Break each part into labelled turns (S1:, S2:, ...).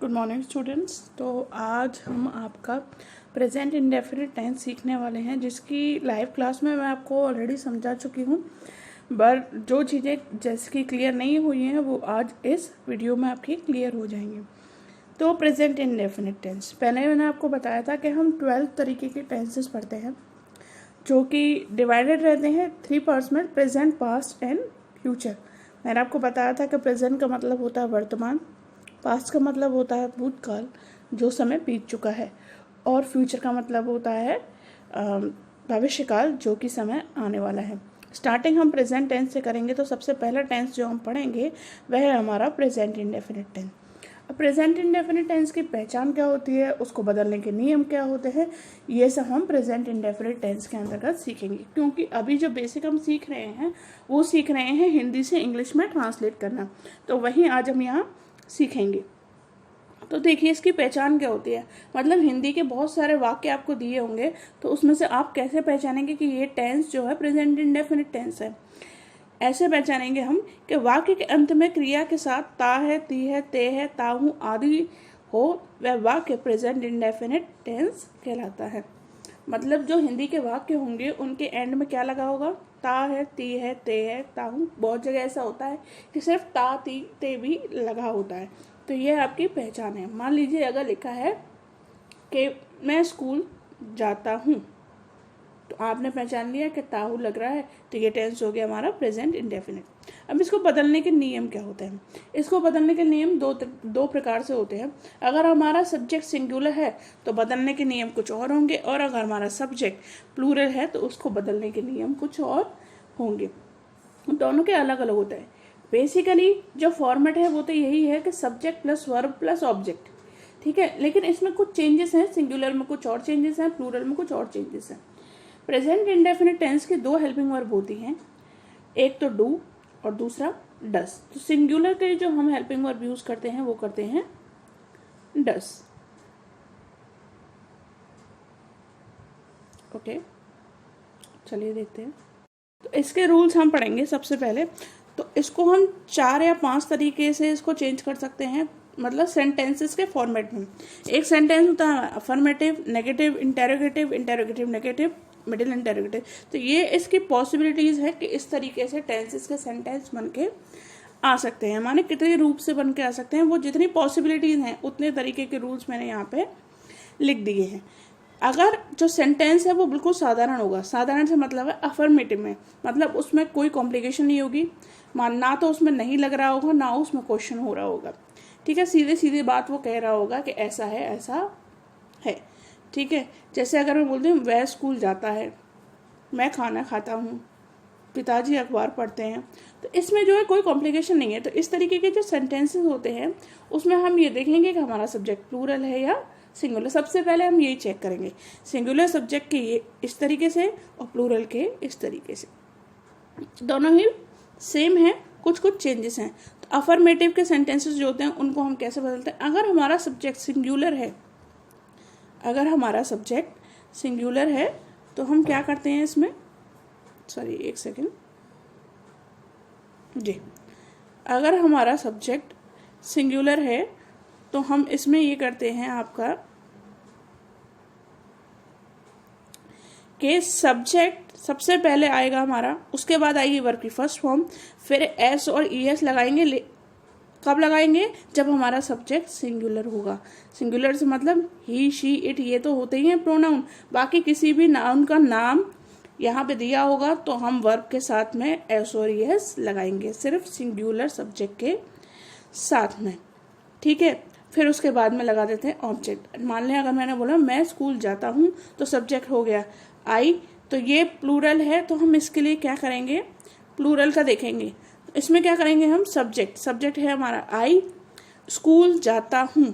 S1: Good morning students. तो आज हम आपका प्रेजेंट इंडेफिनिट टेंस सीखने वाले हैं, जिसकी लाइव क्लास में मैं आपको ऑलरेडी समझा चुकी हूँ। बट जो चीज़ें जैसे कि क्लियर नहीं हुई हैं वो आज इस वीडियो में आपकी क्लियर हो जाएंगी। तो प्रेजेंट इंडेफिनिट टेंस, पहले मैंने आपको बताया था कि हम 12 तरीके के टेंसेस पढ़ते हैं, जो कि डिवाइडेड रहते हैं 3 पार्ट्स में: प्रेजेंट, पास्ट एंड फ्यूचर। मैंने आपको बताया था कि प्रेजेंट का मतलब होता है वर्तमान, पास्ट का मतलब होता है भूतकाल जो समय बीत चुका है, और फ्यूचर का मतलब होता है भविष्यकाल जो कि समय आने वाला है। स्टार्टिंग हम प्रेजेंट टेंस से करेंगे, तो सबसे पहला टेंस जो हम पढ़ेंगे वह है हमारा प्रेजेंट इंडेफिनिट टेंस। अब प्रेजेंट इंडेफिनिट टेंस की पहचान क्या होती है, उसको बदलने के नियम क्या होते हैं, ये सब हम प्रेजेंट इंडेफिनिट टेंस के अंतर्गत सीखेंगे। क्योंकि अभी जो बेसिक हम सीख रहे हैं वो सीख रहे हैं हिंदी से इंग्लिश में ट्रांसलेट करना, तो वहीं आज हम यहाँ सीखेंगे। तो देखिए इसकी पहचान क्या होती है, मतलब हिंदी के बहुत सारे वाक्य आपको दिए होंगे, तो उसमें से आप कैसे पहचानेंगे कि ये टेंस जो है प्रेजेंट इंडेफिनिट टेंस है। ऐसे पहचानेंगे हम कि वाक्य के अंत में क्रिया के साथ ता है, ती है, ते है, ताहू आदि हो, वह वाक्य प्रेजेंट इंडेफिनिट टेंस कहलाता है। मतलब जो हिंदी के वाक्य होंगे उनके एंड में क्या लगा होगा, ता है, ती है, ते है, ताहू। बहुत जगह ऐसा होता है कि सिर्फ ता, ती, ते भी लगा होता है, तो ये आपकी पहचान है। मान लीजिए अगर लिखा है कि मैं स्कूल जाता हूँ, तो आपने पहचान लिया कि ताहू लग रहा है, तो ये टेंस हो गया हमारा प्रेजेंट इंडेफिनिट। अब इसको बदलने के नियम क्या होते हैं? इसको बदलने के नियम दो प्रकार से होते हैं। अगर हमारा सब्जेक्ट सिंगुलर है तो बदलने के नियम कुछ और होंगे, और अगर हमारा सब्जेक्ट प्लूरल है तो उसको बदलने के नियम कुछ और होंगे। दोनों के अलग अलग होते हैं। बेसिकली जो फॉर्मेट है वो तो यही है कि subject plus verb plus object, ठीक है। लेकिन इसमें कुछ चेंजेस हैं, सिंगुलर में कुछ और चेंजेस हैं, प्लूरल में कुछ और चेंजेस हैं। प्रेजेंट इंडेफिनिट टेंस की 2 हेल्पिंग वर्ब होती हैं, एक तो डू और दूसरा डस। तो सिंगुलर के जो हम हेल्पिंग वर्ब यूज करते हैं वो करते हैं डस। ओके, चलिए देखते हैं। तो इसके रूल्स हम पढ़ेंगे सबसे पहले। तो इसको हम 4 या 5 तरीके से इसको चेंज कर सकते हैं, मतलब सेंटेंसेस के फॉर्मेट में। एक सेंटेंस होता है affirmative, negative, interrogative, interrogative negative, middle interrogative. तो ये इसकी पॉसिबिलिटीज है कि इस तरीके से टेंसेस के सेंटेंस बन के आ सकते हैं। माने कितने रूप से बन के आ सकते हैं, वो जितनी पॉसिबिलिटीज हैं उतने तरीके के रूल्स मैंने यहाँ पे लिख दिए हैं। अगर जो सेंटेंस है वो बिल्कुल साधारण होगा, साधारण से मतलब है अफर्मेटिव में, मतलब उसमें कोई कॉम्प्लिकेशन नहीं होगी, ना तो उसमें नहीं लग रहा होगा, ना उसमें क्वेश्चन हो रहा होगा, ठीक है। सीधे सीधे बात वो कह रहा होगा कि ऐसा है, ऐसा है, ठीक है। जैसे अगर मैं बोलती हूँ वह स्कूल जाता है, मैं खाना खाता हूँ, पिताजी अखबार पढ़ते हैं, तो इसमें जो है कोई कॉम्प्लिकेशन नहीं है। तो इस तरीके के जो सेंटेंसेस होते हैं उसमें हम ये देखेंगे कि हमारा सब्जेक्ट प्लूरल है या सिंगुलर। सबसे पहले हम यही चेक करेंगे, सिंगुलर सब्जेक्ट के ये इस तरीके से और प्लूरल के इस तरीके से, दोनों ही सेम है, कुछ कुछ चेंजेस हैं। तो अफर्मेटिव के सेंटेंसेस जो होते हैं उनको हम कैसे बदलते हैं? अगर हमारा सब्जेक्ट सिंगुलर है, अगर हमारा सब्जेक्ट सिंगुलर है तो हम क्या करते हैं इसमें, सॉरी एक सेकेंड जी, अगर हमारा सब्जेक्ट सिंगुलर है तो हम इसमें ये करते हैं आपका कि सब्जेक्ट सबसे पहले आएगा हमारा, उसके बाद आएगी वर्ब की फर्स्ट फॉर्म, फिर एस और ई एस लगाएंगे। कब लगाएंगे? जब हमारा सब्जेक्ट सिंगुलर होगा। सिंगुलर से मतलब ही, शी, इट, ये तो होते ही हैं प्रोनाउन। बाकी किसी भी नाउन का नाम यहाँ पे दिया होगा तो हम वर्ब के साथ में एस और ई एस लगाएंगे, सिर्फ सिंगुलर सब्जेक्ट के साथ में, ठीक है। फिर उसके बाद में लगा देते हैं ऑब्जेक्ट। मान लें अगर मैंने बोला मैं स्कूल जाता हूँ, तो सब्जेक्ट हो गया आई, तो ये प्लूरल है, तो हम इसके लिए क्या करेंगे, प्लूरल का देखेंगे। तो इसमें क्या करेंगे हम, सब्जेक्ट है हमारा आई, स्कूल जाता हूँ,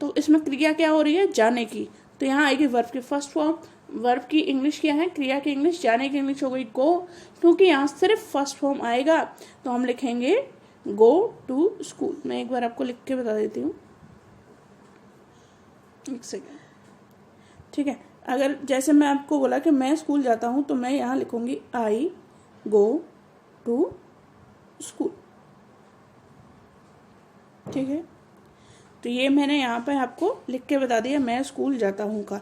S1: तो इसमें क्रिया क्या हो रही है, जाने की। तो यहाँ आएगी वर्ब की फर्स्ट फॉर्म। वर्ब की इंग्लिश क्या है, क्रिया की इंग्लिश, जाने की इंग्लिश हो गई गो। क्योंकि यहाँ सिर्फ फर्स्ट फॉर्म आएगा तो हम लिखेंगे गो टू स्कूल। मैं एक बार आपको लिख के बता देती हूँ, एक सेकेंड, ठीक है। अगर जैसे मैं आपको बोला कि मैं स्कूल जाता हूँ, तो मैं यहाँ लिखूंगी आई गो टू स्कूल, ठीक है। तो ये मैंने यहाँ पे आपको लिख के बता दिया, मैं स्कूल जाता हूँ का।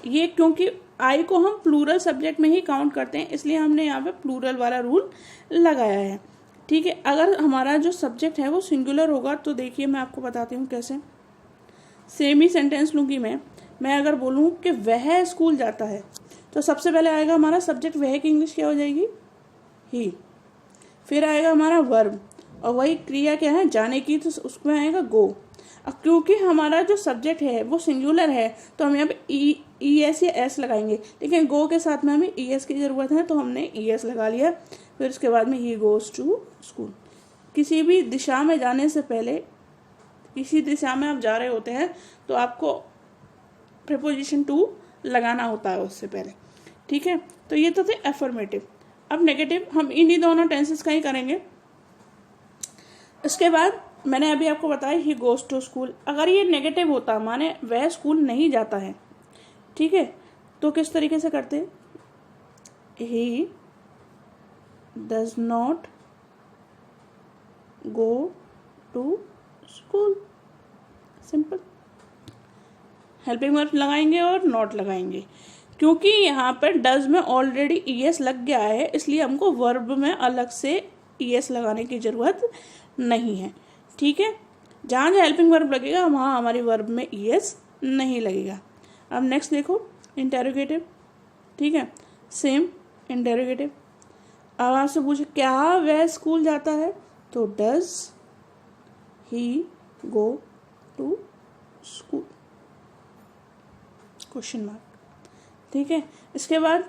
S1: ये क्योंकि आई को हम प्लूरल सब्जेक्ट में ही काउंट करते हैं, इसलिए हमने यहाँ पे प्लूरल वाला रूल लगाया है। ठीक है, अगर हमारा जो सब्जेक्ट है वो सिंगुलर होगा तो देखिए मैं आपको बताती हूँ कैसे। सेम ही सेंटेंस लूँगी मैं अगर बोलूँ कि वह स्कूल जाता है, तो सबसे पहले आएगा हमारा सब्जेक्ट वह की इंग्लिश क्या हो जाएगी, ही। फिर आएगा हमारा वर्ब, और वही क्रिया क्या है, जाने की, तो उसमें आएगा गो। अब क्योंकि हमारा जो सब्जेक्ट है वो सिंगुलर है तो हम यहाँ पे ई एस या एस लगाएंगे, लेकिन गो के साथ में हमें ई एस की ज़रूरत है तो हमने ई एस लगा लिया। फिर उसके बाद में ही गोज़ टू स्कूल। किसी भी दिशा में जाने से पहले, किसी दिशा में आप जा रहे होते हैं तो आपको प्रीपोजिशन टू लगाना होता है उससे पहले। ठीक है, तो ये तो थे एफर्मेटिव। अब नेगेटिव हम इन्हीं दोनों टेंसेस का ही करेंगे। इसके बाद मैंने अभी आपको बताया ही गोज़ टू स्कूल। अगर ये नेगेटिव होता, माने वह स्कूल नहीं जाता है, ठीक है, तो किस तरीके से करते, he does not go to school. Simple. Helping verb लगाएंगे और नॉट लगाएंगे। क्योंकि यहाँ पर डज में ऑलरेडी ई एस लग गया है, इसलिए हमको वर्ब में अलग से ई एस लगाने की ज़रूरत नहीं है। ठीक है, जहाँ जहाँ हेल्पिंग वर्ब लगेगा वहाँ हमारी वर्ब में ई एस नहीं लगेगा। अब नेक्स्ट देखो, इंटेरोगेटिव। ठीक है, सेम इंटेरोगेटिव। अब आपसे पूछे क्या वह स्कूल जाता है, तो does he go to school, question mark. ठीक है, इसके बाद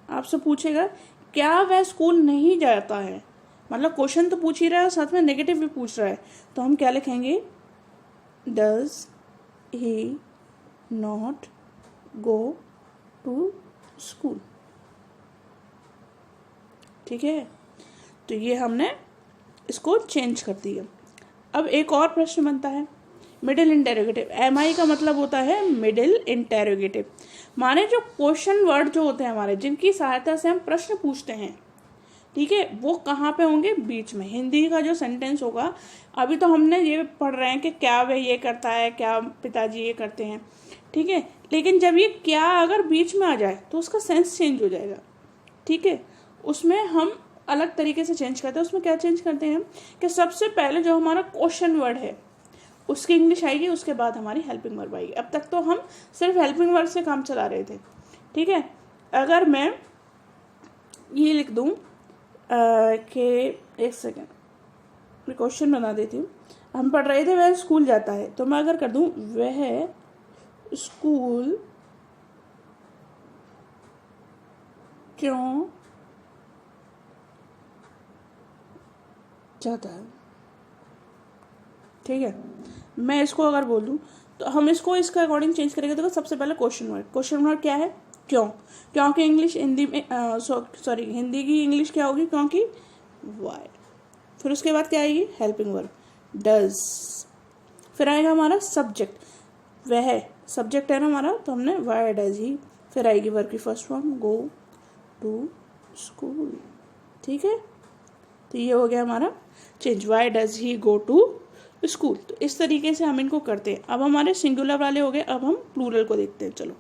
S1: आपसे पूछेगा क्या वह स्कूल नहीं जाता है, मतलब क्वेश्चन तो पूछ ही रहा है, साथ में नेगेटिव भी पूछ रहा है, तो हम क्या लिखेंगे, does he not go to school. ठीक है, तो ये हमने इसको चेंज कर दिया। अब एक और प्रश्न बनता है, मिडिल इंटेरोगेटिव। एम आई का मतलब होता है मिडिल इंटेरोगेटिव, माने जो क्वेश्चन वर्ड जो होते हैं हमारे, जिनकी सहायता से हम प्रश्न पूछते हैं, ठीक है, वो कहाँ पे होंगे, बीच में। हिंदी का जो सेंटेंस होगा, अभी तो हमने ये पढ़ रहे हैं कि क्या वह ये करता है, क्या पिताजी ये करते हैं, ठीक है, लेकिन जब ये क्या अगर बीच में आ जाए तो उसका सेंस चेंज हो जाएगा। ठीक है, उसमें हम अलग तरीके से चेंज करते हैं। उसमें क्या चेंज करते हैं कि सबसे पहले जो हमारा क्वेश्चन वर्ड है उसकी इंग्लिश आएगी, उसके बाद हमारी हेल्पिंग वर्ब आएगी। अब तक तो हम सिर्फ हेल्पिंग वर्ब से काम चला रहे थे। ठीक है, अगर मैं ये लिख दूँ कि एक सेकेंड मैं क्वेश्चन बना देती हूँ। हम पढ़ रहे थे वह स्कूल जाता है, तो मैं अगर कर दूँ वह स्कूल क्यों जाता है। ठीक है, मैं इसको अगर बोल दूँ तो हम इसको इसके अकॉर्डिंग चेंज करेंगे। तो सबसे पहले क्वेश्चन वर्ड क्या है, क्यों। क्योंकि इंग्लिश हिंदी में सॉरी हिंदी की इंग्लिश क्या होगी, क्योंकि वाई। फिर उसके बाद क्या आएगी, हेल्पिंग वर्ब डज। फिर आएगा हमारा सब्जेक्ट, वह सब्जेक्ट है ना हमारा, तो हमने वाई डज ही। फिर आएगी वर्ब की first form go to school. ठीक है, तो ये हो गया हमारा change, why does he go to school. तो इस तरीके से हम इनको करते हैं। अब हमारे सिंगुलर वाले हो गए, अब हम प्लूरल को देखते हैं। चलो,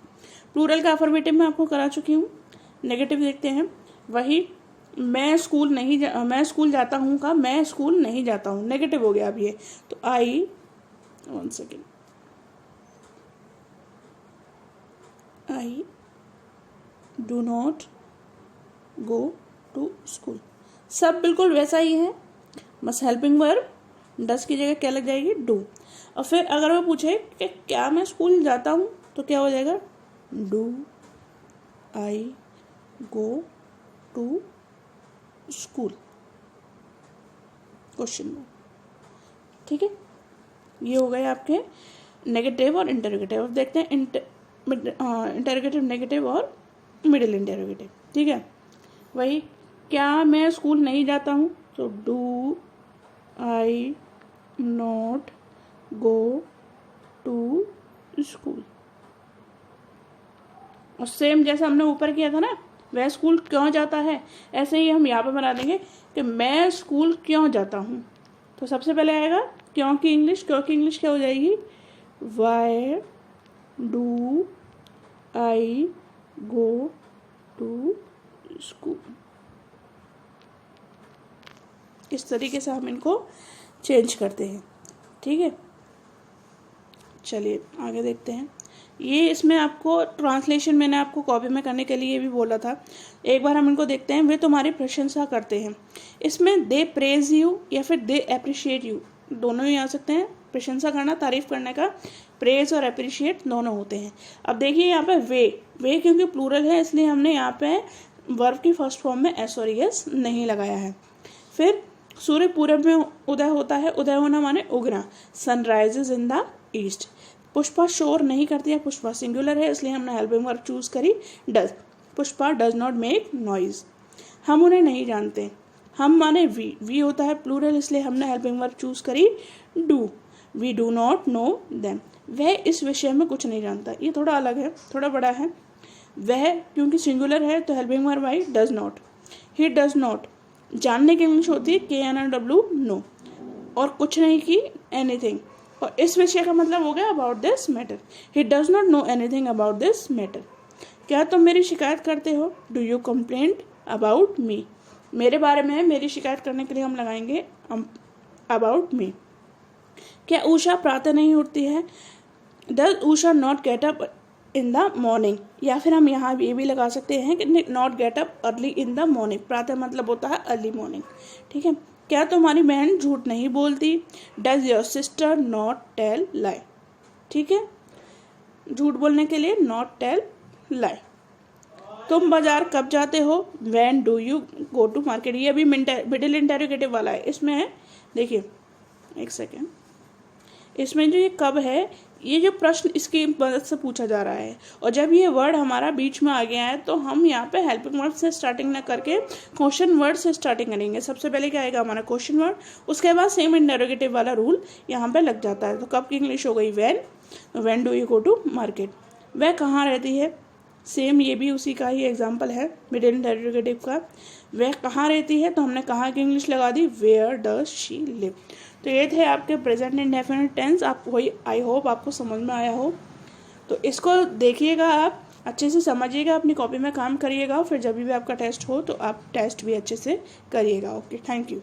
S1: प्लूरल का अफर्मेटिव मैं आपको करा चुकी हूँ। नेगेटिव देखते हैं, वही मैं स्कूल जाता हूँ का मैं स्कूल नहीं जाता हूँ, नेगेटिव हो गया अब ये। तो I do not go to school. सब बिल्कुल वैसा ही है, बस हेल्पिंग वर्ब डस की जगह क्या लग जाएगी, डू। और फिर अगर वो पूछे कि क्या मैं स्कूल जाता हूँ, तो क्या हो जाएगा, do I go to school, question mark. ठीक है, ये हो गए आपके नेगेटिव और इंटरोगेटिव। अब देखते हैं इंटरोगेटिव, नेगेटिव और मिडिल इंटरोगेटिव। ठीक है, वही क्या मैं स्कूल नहीं जाता हूँ, तो do I not go to school. और सेम जैसे हमने ऊपर किया था ना, वह स्कूल क्यों जाता है, ऐसे ही हम यहाँ पे बना देंगे कि मैं स्कूल क्यों जाता हूँ, तो सबसे पहले आएगा क्योंकि इंग्लिश क्या हो जाएगी, why do I go to school. इस तरीके से हम इनको चेंज करते हैं, ठीक है। चलिए आगे देखते हैं। ये इसमें आपको ट्रांसलेशन मैंने आपको कॉपी में करने के लिए भी बोला था, एक बार हम इनको देखते हैं। वे तुम्हारी प्रशंसा करते हैं, इसमें दे प्रेज यू या फिर दे अप्रिशिएट यू, दोनों ही आ सकते हैं। प्रशंसा करना, तारीफ करने का प्रेज और अप्रिशिएट दोनों होते हैं। अब देखिए यहाँ पे वे क्योंकि प्लूरल है इसलिए हमने यहाँ पे वर्ब की फर्स्ट फॉर्म में एस और एस नहीं लगाया है। फिर सूर्य पूरब में उदय होता है, उदय होना माने उगना, sunrises in the east. Pushpa शोर नहीं करती है, पुष्पा सिंगुलर है इसलिए हमने हेल्पिंग वर्ब चूज करी does. Pushpa does not make noise. हम उन्हें नहीं जानते, हम माने वी होता है प्लूरल इसलिए हमने हेल्पिंग वर्ब चूज करी do. We do not know them. वह इस विषय में कुछ नहीं जानता, ये थोड़ा अलग है, थोड़ा बड़ा है। वह क्योंकि सिंगुलर है तो helping verb I does not. He does not, जानने की इंग्लिश होती है KNW नो, और कुछ नहीं की एनीथिंग, और इस विषय का मतलब हो गया about this matter. He does not know anything about this matter. क्या तुम मेरी शिकायत करते हो, do you complaint about me. मेरे बारे में मेरी शिकायत करने के लिए हम लगाएंगे अबाउट मी। क्या उषा प्रातः नहीं उठती है, does Usha not get up in the morning. या फिर हम यहाँ ये भी लगा सकते हैं कि not get up early in the morning, प्रातः मतलब होता है अर्ली मॉर्निंग, ठीक है। क्या तुम्हारी बहन झूठ नहीं बोलती, does your sister not tell lie, ठीक है। झूठ बोलने के लिए नॉट टेल लाई। तुम बाजार कब जाते हो, when do you go to market. ये अभी मिडिल इंटेरोगेटिव वाला है, इसमें है देखिए एक सेकेंड, इसमें जो ये कब है, ये जो प्रश्न इसकी मदद से पूछा जा रहा है, और जब ये वर्ड हमारा बीच में आ गया है तो हम यहाँ पे हेल्पिंग वर्ड से स्टार्टिंग ना करके क्वेश्चन वर्ड से स्टार्टिंग करेंगे। सबसे पहले क्या आएगा हमारा क्वेश्चन वर्ड, उसके बाद सेम इंटेरोगेटिव वाला रूल यहाँ पे लग जाता है। तो कब की इंग्लिश हो गई when do you go to market. वह कहाँ रहती है, सेम ये भी उसी का ही एग्जाम्पल है मिडिल इंटेरोगेटिव का। वह कहाँ रहती है तो हमने कहाँ की इंग्लिश लगा दी, वेयर डज शी लिव। तो ये थे आपके प्रेजेंट इंडेफिनिट टेंस। आपको आई होप आपको समझ में आया हो। तो इसको देखिएगा, आप अच्छे से समझिएगा, अपनी कॉपी में काम करिएगा, फिर जब भी आपका टेस्ट हो तो आप टेस्ट भी अच्छे से करिएगा। Okay, thank you.